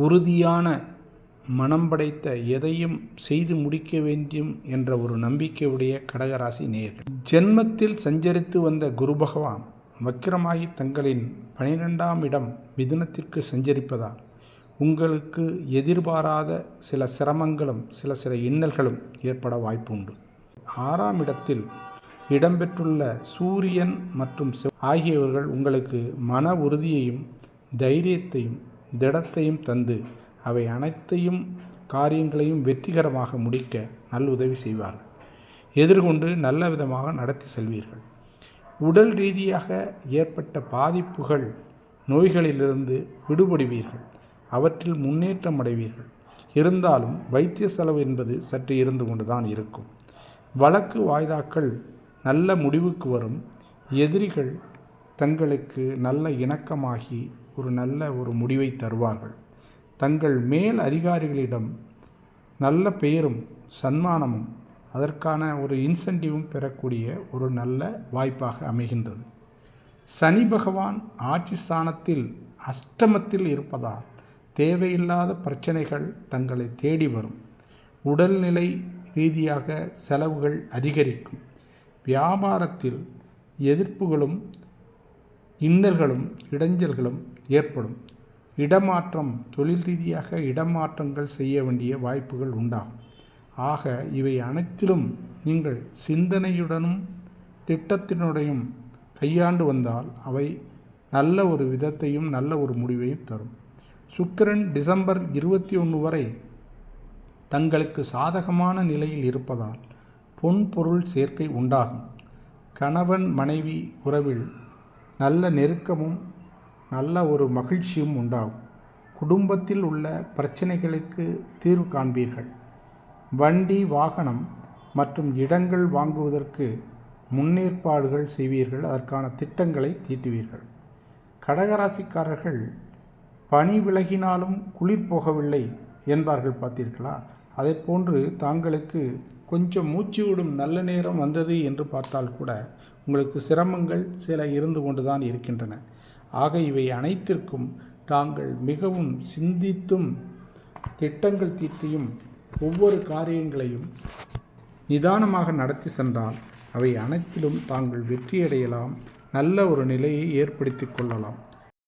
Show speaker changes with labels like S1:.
S1: உறுதியான மனம் படைத்த எதையும் செய்து முடிக்க வேண்டும் என்ற ஒரு நம்பிக்கையுடைய கடகராசி நேயர்கள். ஜென்மத்தில் சஞ்சரித்து வந்த குரு பகவான் வக்கிரமாகி தங்களின் 12ஆம் இடம் மிதுனத்திற்கு சஞ்சரிப்பதால் உங்களுக்கு எதிர்பாராத சில சிரமங்களும் சில இன்னல்களும் ஏற்பட வாய்ப்பு உண்டு. 6ஆம் இடத்தில் இடம்பெற்றுள்ள சூரியன் மற்றும் ஆகியவர்கள் உங்களுக்கு மன உறுதியையும் தைரியத்தையும் திடத்தையும் தந்து அவை அனைத்தையும் காரியங்களையும் வெற்றிகரமாக முடிக்க நல்லுதவி செய்வார்கள். எதிர்கொண்டு நல்ல விதமாக நடத்தி செல்வீர்கள். உடல் ரீதியாக ஏற்பட்ட பாதிப்புகள் நோய்களிலிருந்து விடுபடுவீர்கள். அவற்றில் முன்னேற்றம் அடைவீர்கள். இருந்தாலும் வைத்திய செலவு என்பது சற்று இருந்து கொண்டுதான் இருக்கும். வழக்கு வாய்தாக்கள் நல்ல முடிவுக்கு வரும். எதிரிகள் தங்களுக்கு நல்ல இணக்கமாகி நல்ல ஒரு முடிவை தருவார்கள். தங்கள் மேல் அதிகாரிகளிடம் நல்ல பெயரும் சன்மானமும் அதற்கான ஒரு இன்சென்டிவும் பெறக்கூடிய ஒரு நல்ல வாய்ப்பாக அமைகின்றது. சனி பகவான் ஆட்சி ஸ்தானத்தில் அஷ்டமத்தில் இருப்பதால் தேவையில்லாத பிரச்சனைகள் தங்களை தேடி வரும். உடல்நிலை ரீதியாக செலவுகள் அதிகரிக்கும். வியாபாரத்தில் எதிர்ப்புகளும் இன்னல்களும் இடைஞ்சல்களும் ஏற்படும். இடமாற்றம் தொழில் ரீதியாக இடமாற்றங்கள் செய்ய வேண்டிய வாய்ப்புகள் உண்டாகும். ஆக இவை அனைத்திலும் நீங்கள் சிந்தனையுடனும் திட்டத்தினுடையும் கையாண்டு வந்தால் அவை நல்ல ஒரு விதத்தையும் நல்ல ஒரு முடிவையும் தரும். சுக்கிரன் டிசம்பர் 21 வரை தங்களுக்கு சாதகமான நிலையில் இருப்பதால் பொன் பொருள் சேர்க்கை உண்டாகும். கணவன் மனைவி உறவில் நல்ல நெருக்கமும் நல்ல ஒரு மகிழ்ச்சியும் உண்டாகும். குடும்பத்தில் உள்ள பிரச்சனைகளுக்கு தீர்வு காண்பீர்கள். வண்டி வாகனம் மற்றும் இடங்கள் வாங்குவதற்கு முன்னேற்பாடுகள் செய்வீர்கள். அதற்கான திட்டங்களை தீட்டுவீர்கள். கடகராசிக்காரர்கள் பனி விலகினாலும் குளிர் போகவில்லை என்பார்கள், பார்த்தீர்களா? அதை போன்று தாங்களுக்கு கொஞ்சம் மூச்சு விடும் நல்ல நேரம் வந்தது என்று பார்த்தால் கூட உங்களுக்கு சிரமங்கள் சில இருந்து கொண்டுதான் இருக்கின்றன. ஆக இவை அனைத்திற்கும் தாங்கள் மிகவும் சிந்தித்தும் திட்டங்கள் தீட்டியும் ஒவ்வொரு காரியங்களையும் நிதானமாக நடத்தி சென்றால் அவை அனைத்திலும் தாங்கள் வெற்றியடையலாம். நல்ல ஒரு நிலையை ஏற்படுத்தி கொள்ளலாம்.